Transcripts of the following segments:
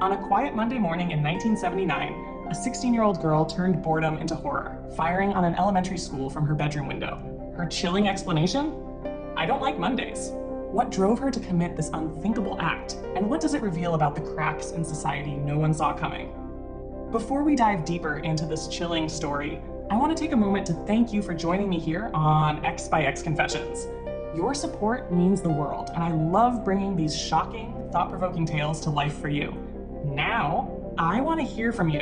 On a quiet Monday morning in 1979, a 16-year-old girl turned boredom into horror, firing on an elementary school from her bedroom window. Her chilling explanation? I don't like Mondays. What drove her to commit this unthinkable act, and what does it reveal about the cracks in society no one saw coming? Before we dive deeper into this chilling story, I want to take a moment to thank you for joining me here on X by X Confessions. Your support means the world, and I love bringing these shocking, thought-provoking tales to life for you. Now, I want to hear from you.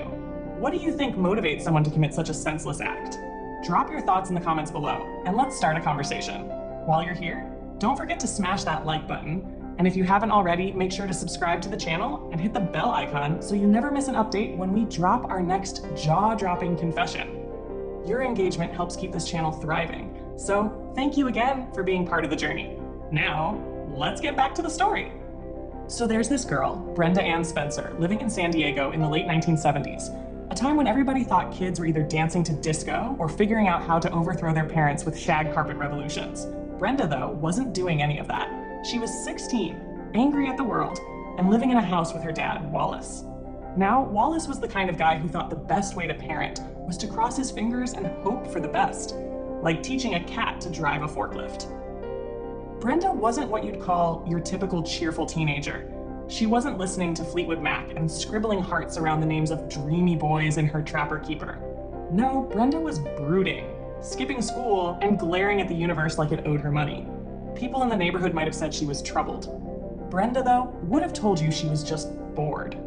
What do you think motivates someone to commit such a senseless act? Drop your thoughts in the comments below, and let's start a conversation. While you're here, don't forget to smash that like button, and if you haven't already, make sure to subscribe to the channel and hit the bell icon so you never miss an update when we drop our next jaw-dropping confession. Your engagement helps keep this channel thriving, so thank you again for being part of the journey. Now, let's get back to the story. So there's this girl, Brenda Ann Spencer, living in San Diego in the late 1970s, a time when everybody thought kids were either dancing to disco or figuring out how to overthrow their parents with shag carpet revolutions. Brenda, though, wasn't doing any of that. She was 16, angry at the world, and living in a house with her dad, Wallace. Now, Wallace was the kind of guy who thought the best way to parent was to cross his fingers and hope for the best, like teaching a cat to drive a forklift. Brenda wasn't what you'd call your typical cheerful teenager. She wasn't listening to Fleetwood Mac and scribbling hearts around the names of dreamy boys in her Trapper Keeper. No, Brenda was brooding, skipping school and glaring at the universe like it owed her money. People in the neighborhood might have said she was troubled. Brenda, though, would have told you she was just bored.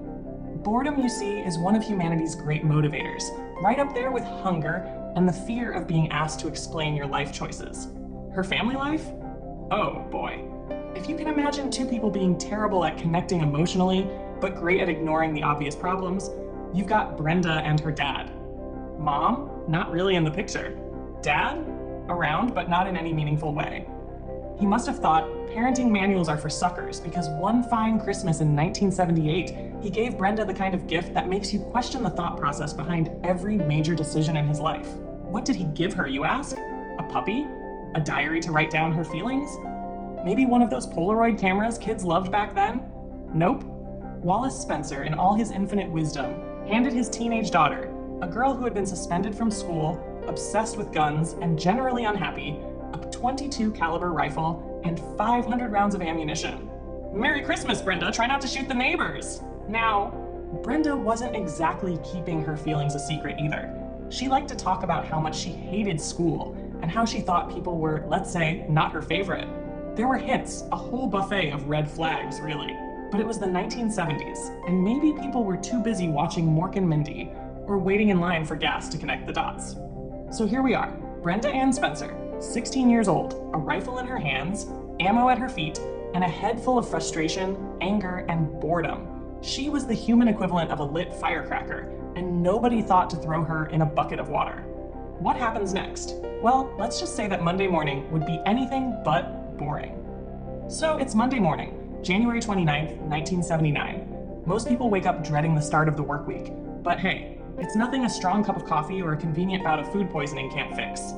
Boredom, you see, is one of humanity's great motivators, right up there with hunger and the fear of being asked to explain your life choices. Her family life? Oh boy. If you can imagine two people being terrible at connecting emotionally, but great at ignoring the obvious problems, you've got Brenda and her dad. Mom? Not really in the picture. Dad? Around, but not in any meaningful way. He must have thought parenting manuals are for suckers because one fine Christmas in 1978, he gave Brenda the kind of gift that makes you question the thought process behind every major decision in his life. What did he give her, you ask? A puppy? A diary to write down her feelings? Maybe one of those Polaroid cameras kids loved back then? Nope. Wallace Spencer, in all his infinite wisdom, handed his teenage daughter, a girl who had been suspended from school, obsessed with guns, and generally unhappy, a .22 caliber rifle and 500 rounds of ammunition. Merry Christmas, Brenda. Try not to shoot the neighbors. Now, Brenda wasn't exactly keeping her feelings a secret either. She liked to talk about how much she hated school and how she thought people were, let's say, not her favorite. There were hints, a whole buffet of red flags, really. But it was the 1970s, and maybe people were too busy watching Mork and Mindy or waiting in line for gas to connect the dots. So here we are, Brenda Ann Spencer, 16 years old, a rifle in her hands, ammo at her feet, and a head full of frustration, anger, and boredom. She was the human equivalent of a lit firecracker, and nobody thought to throw her in a bucket of water. What happens next? Well, let's just say that Monday morning would be anything but boring. So it's Monday morning, January 29th, 1979. Most people wake up dreading the start of the work week, but hey, it's nothing a strong cup of coffee or a convenient bout of food poisoning can't fix.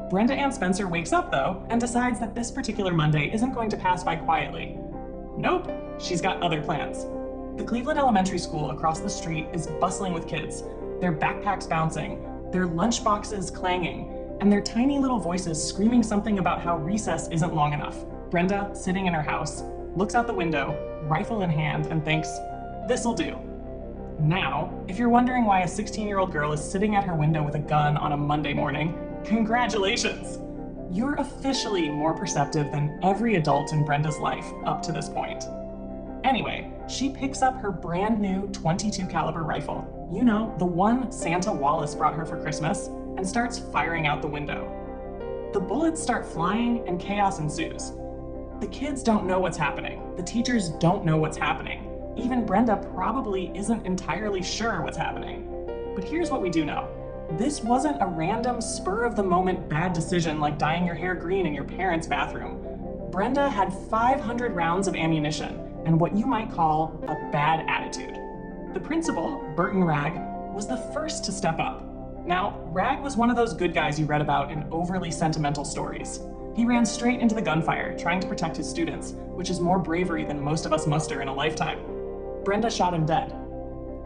Brenda Ann Spencer wakes up, though, and decides that this particular Monday isn't going to pass by quietly. Nope, she's got other plans. The Cleveland Elementary School across the street is bustling with kids, their backpacks bouncing, their lunchboxes clanging, and their tiny little voices screaming something about how recess isn't long enough. Brenda, sitting in her house, looks out the window, rifle in hand, and thinks, this'll do. Now, if you're wondering why a 16-year-old girl is sitting at her window with a gun on a Monday morning, congratulations! You're officially more perceptive than every adult in Brenda's life up to this point. Anyway, she picks up her brand new .22 caliber rifle, you know, the one Santa Wallace brought her for Christmas, and starts firing out the window. The bullets start flying and chaos ensues. The kids don't know what's happening. The teachers don't know what's happening. Even Brenda probably isn't entirely sure what's happening. But here's what we do know. This wasn't a random spur-of-the-moment bad decision like dyeing your hair green in your parents' bathroom. Brenda had 500 rounds of ammunition and what you might call a bad attitude. The principal, Burton Ragg, was the first to step up. Now, Ragg was one of those good guys you read about in overly sentimental stories. He ran straight into the gunfire, trying to protect his students, which is more bravery than most of us muster in a lifetime. Brenda shot him dead,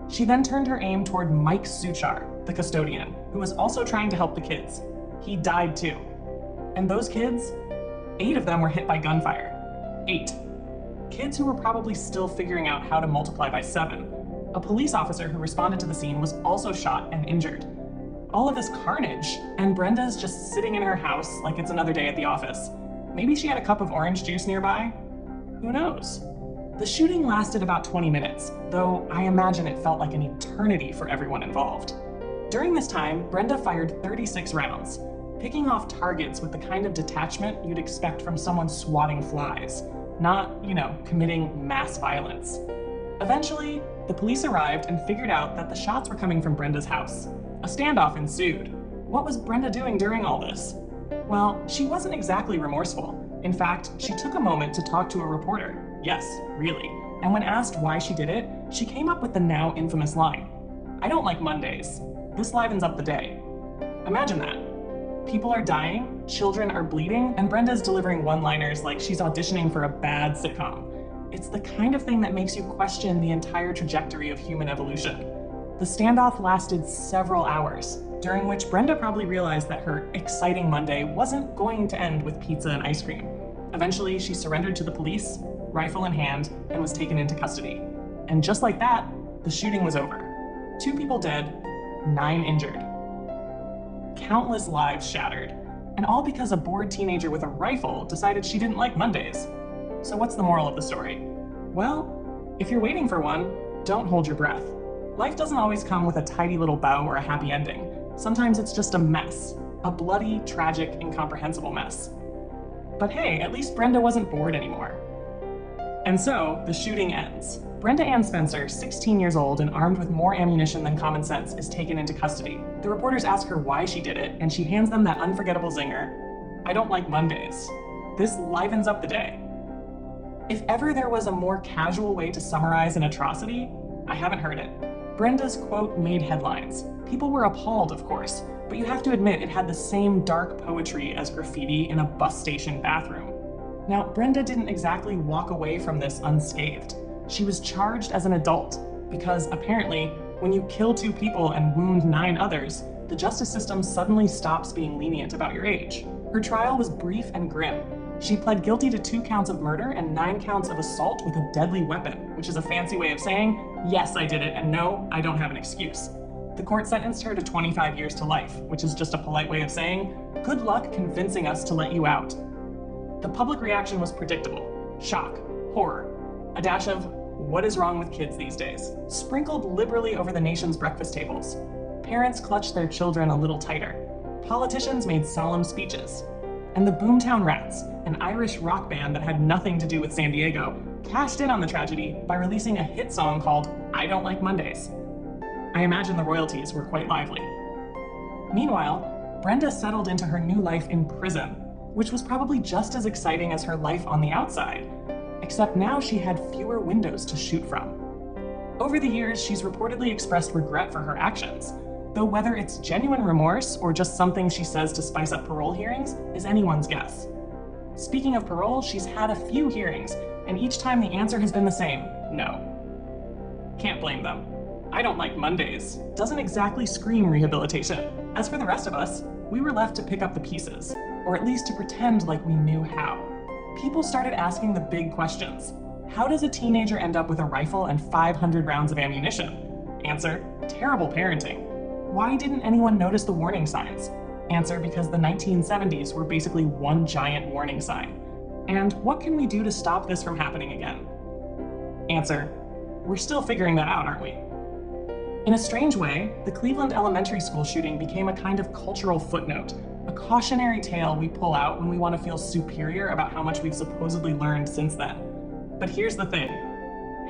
She then turned her aim toward Mike Suchar, the custodian, who was also trying to help the kids. He died too. And those kids, 8 of them were hit by gunfire. 8. Kids who were probably still figuring out how to multiply by 7. A police officer who responded to the scene was also shot and injured. All of this carnage, and Brenda's just sitting in her house like it's another day at the office. Maybe she had a cup of orange juice nearby? Who knows? The shooting lasted about 20 minutes, though I imagine it felt like an eternity for everyone involved. During this time, Brenda fired 36 rounds, picking off targets with the kind of detachment you'd expect from someone swatting flies, not, committing mass violence. Eventually, the police arrived and figured out that the shots were coming from Brenda's house. A standoff ensued. What was Brenda doing during all this? Well, she wasn't exactly remorseful. In fact, she took a moment to talk to a reporter. Yes, really. And when asked why she did it, she came up with the now infamous line, "I don't like Mondays. This livens up the day." Imagine that. People are dying, children are bleeding, and Brenda's delivering one-liners like she's auditioning for a bad sitcom. It's the kind of thing that makes you question the entire trajectory of human evolution. The standoff lasted several hours, during which Brenda probably realized that her exciting Monday wasn't going to end with pizza and ice cream. Eventually, she surrendered to the police, rifle in hand, and was taken into custody. And just like that, the shooting was over. 2 people dead, 9 injured. Countless lives shattered, and all because a bored teenager with a rifle decided she didn't like Mondays. So what's the moral of the story? Well, if you're waiting for one, don't hold your breath. Life doesn't always come with a tidy little bow or a happy ending. Sometimes it's just a mess, a bloody, tragic, incomprehensible mess. But hey, at least Brenda wasn't bored anymore. And so, the shooting ends. Brenda Ann Spencer, 16 years old and armed with more ammunition than common sense, is taken into custody. The reporters ask her why she did it, and she hands them that unforgettable zinger, "I don't like Mondays. This livens up the day." If ever there was a more casual way to summarize an atrocity, I haven't heard it. Brenda's quote made headlines. People were appalled, of course, but you have to admit it had the same dark poetry as graffiti in a bus station bathroom. Now, Brenda didn't exactly walk away from this unscathed. She was charged as an adult, because apparently, when you kill 2 people and wound 9 others, the justice system suddenly stops being lenient about your age. Her trial was brief and grim. She pled guilty to 2 counts of murder and 9 counts of assault with a deadly weapon, which is a fancy way of saying, yes, I did it, and no, I don't have an excuse. The court sentenced her to 25 years to life, which is just a polite way of saying, good luck convincing us to let you out. The public reaction was predictable. Shock, horror, a dash of, what is wrong with kids these days, sprinkled liberally over the nation's breakfast tables. Parents clutched their children a little tighter. Politicians made solemn speeches. And the Boomtown Rats, an Irish rock band that had nothing to do with San Diego, cashed in on the tragedy by releasing a hit song called I Don't Like Mondays. I imagine the royalties were quite lively. Meanwhile, Brenda settled into her new life in prison, which was probably just as exciting as her life on the outside, except now she had fewer windows to shoot from. Over the years, she's reportedly expressed regret for her actions, though whether it's genuine remorse or just something she says to spice up parole hearings is anyone's guess. Speaking of parole, she's had a few hearings, and each time the answer has been the same, no. Can't blame them. I don't like Mondays doesn't exactly scream rehabilitation. As for the rest of us, we were left to pick up the pieces, or at least to pretend like we knew how. People started asking the big questions. How does a teenager end up with a rifle and 500 rounds of ammunition? Answer, terrible parenting. Why didn't anyone notice the warning signs? Answer, because the 1970s were basically one giant warning sign. And what can we do to stop this from happening again? Answer, we're still figuring that out, aren't we? In a strange way, the Cleveland elementary school shooting became a kind of cultural footnote, a cautionary tale we pull out when we want to feel superior about how much we've supposedly learned since then. But here's the thing,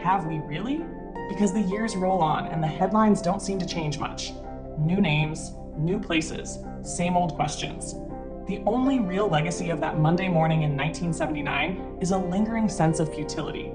have we really? Because the years roll on and the headlines don't seem to change much. New names, new places, same old questions. The only real legacy of that Monday morning in 1979 is a lingering sense of futility.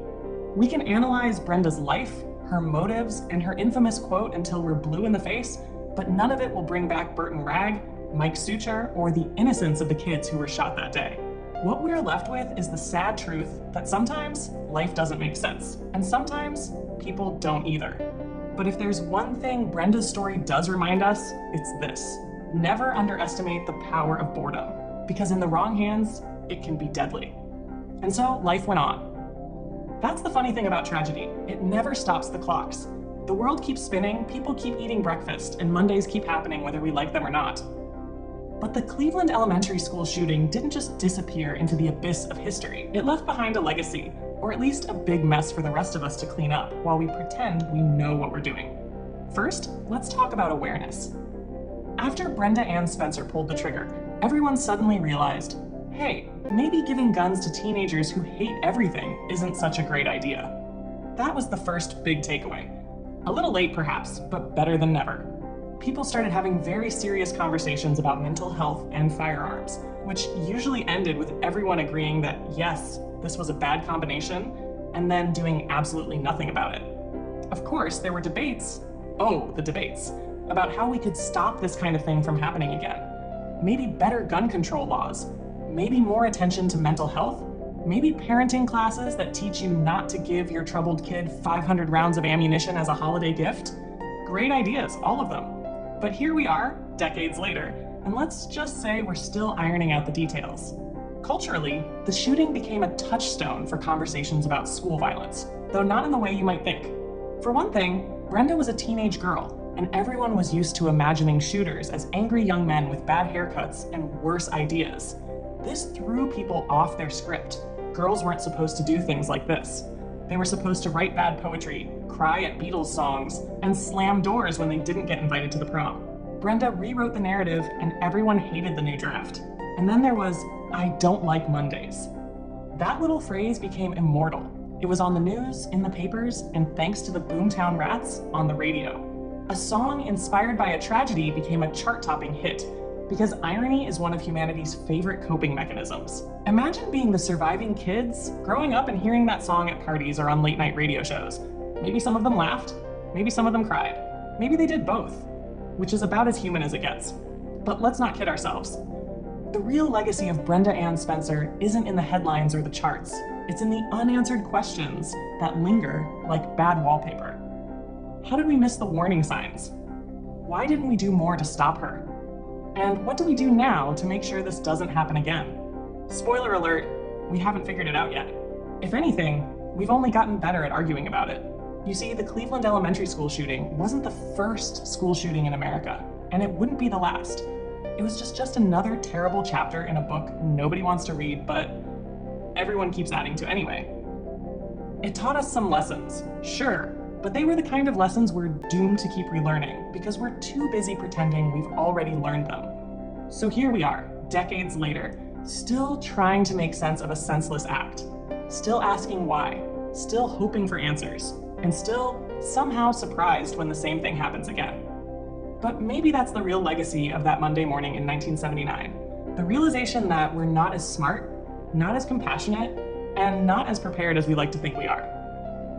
We can analyze Brenda's life, her motives, and her infamous quote until we're blue in the face, but none of it will bring back Burton Ragg, Mike Suchar, or the innocence of the kids who were shot that day. What we're left with is the sad truth that sometimes life doesn't make sense, and sometimes people don't either. But if there's one thing Brenda's story does remind us, it's this. Never underestimate the power of boredom, because in the wrong hands, it can be deadly. And so life went on. That's the funny thing about tragedy. It never stops the clocks. The world keeps spinning, people keep eating breakfast, and Mondays keep happening whether we like them or not. But the Cleveland elementary school shooting didn't just disappear into the abyss of history. It left behind a legacy, or at least a big mess for the rest of us to clean up while we pretend we know what we're doing. First, let's talk about awareness. After Brenda Ann Spencer pulled the trigger, everyone suddenly realized, hey, maybe giving guns to teenagers who hate everything isn't such a great idea. That was the first big takeaway. A little late perhaps, but better than never. People started having very serious conversations about mental health and firearms, which usually ended with everyone agreeing that yes, this was a bad combination, and then doing absolutely nothing about it. Of course, there were debates, the debates, about how we could stop this kind of thing from happening again. Maybe better gun control laws, maybe more attention to mental health, maybe parenting classes that teach you not to give your troubled kid 500 rounds of ammunition as a holiday gift. Great ideas, all of them. But here we are, decades later, and let's just say we're still ironing out the details. Culturally, the shooting became a touchstone for conversations about school violence, though not in the way you might think. For one thing, Brenda was a teenage girl, and everyone was used to imagining shooters as angry young men with bad haircuts and worse ideas. This threw people off their script. Girls weren't supposed to do things like this. They were supposed to write bad poetry, cry at Beatles songs, and slam doors when they didn't get invited to the prom. Brenda rewrote the narrative, and everyone hated the new draft. And then there was, I don't like Mondays. That little phrase became immortal. It was on the news, in the papers, and thanks to the Boomtown Rats, on the radio. A song inspired by a tragedy became a chart-topping hit, because irony is one of humanity's favorite coping mechanisms. Imagine being the surviving kids, growing up and hearing that song at parties or on late-night radio shows. Maybe some of them laughed, maybe some of them cried, maybe they did both, which is about as human as it gets. But let's not kid ourselves. The real legacy of Brenda Ann Spencer isn't in the headlines or the charts. It's in the unanswered questions that linger like bad wallpaper. How did we miss the warning signs? Why didn't we do more to stop her? And what do we do now to make sure this doesn't happen again? Spoiler alert, we haven't figured it out yet. If anything, we've only gotten better at arguing about it. You see, the Cleveland elementary school shooting wasn't the first school shooting in America, and it wouldn't be the last. It was just another terrible chapter in a book nobody wants to read, but everyone keeps adding to anyway. It taught us some lessons, sure, but they were the kind of lessons we're doomed to keep relearning because we're too busy pretending we've already learned them. So here we are, decades later, still trying to make sense of a senseless act, still asking why, still hoping for answers, and still somehow surprised when the same thing happens again. But maybe that's the real legacy of that Monday morning in 1979. The realization that we're not as smart, not as compassionate, and not as prepared as we like to think we are.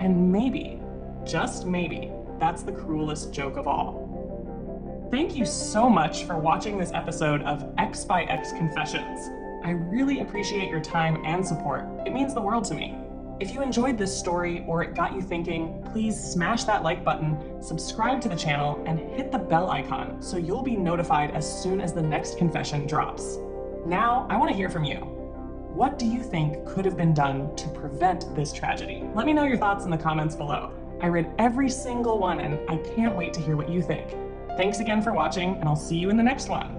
And maybe, just maybe, that's the cruelest joke of all. Thank you so much for watching this episode of X by X Confessions. I really appreciate your time and support. It means the world to me. If you enjoyed this story or it got you thinking, please smash that like button, subscribe to the channel, and hit the bell icon so you'll be notified as soon as the next confession drops. Now, I want to hear from you. What do you think could have been done to prevent this tragedy? Let me know your thoughts in the comments below. I read every single one and I can't wait to hear what you think. Thanks again for watching, and I'll see you in the next one.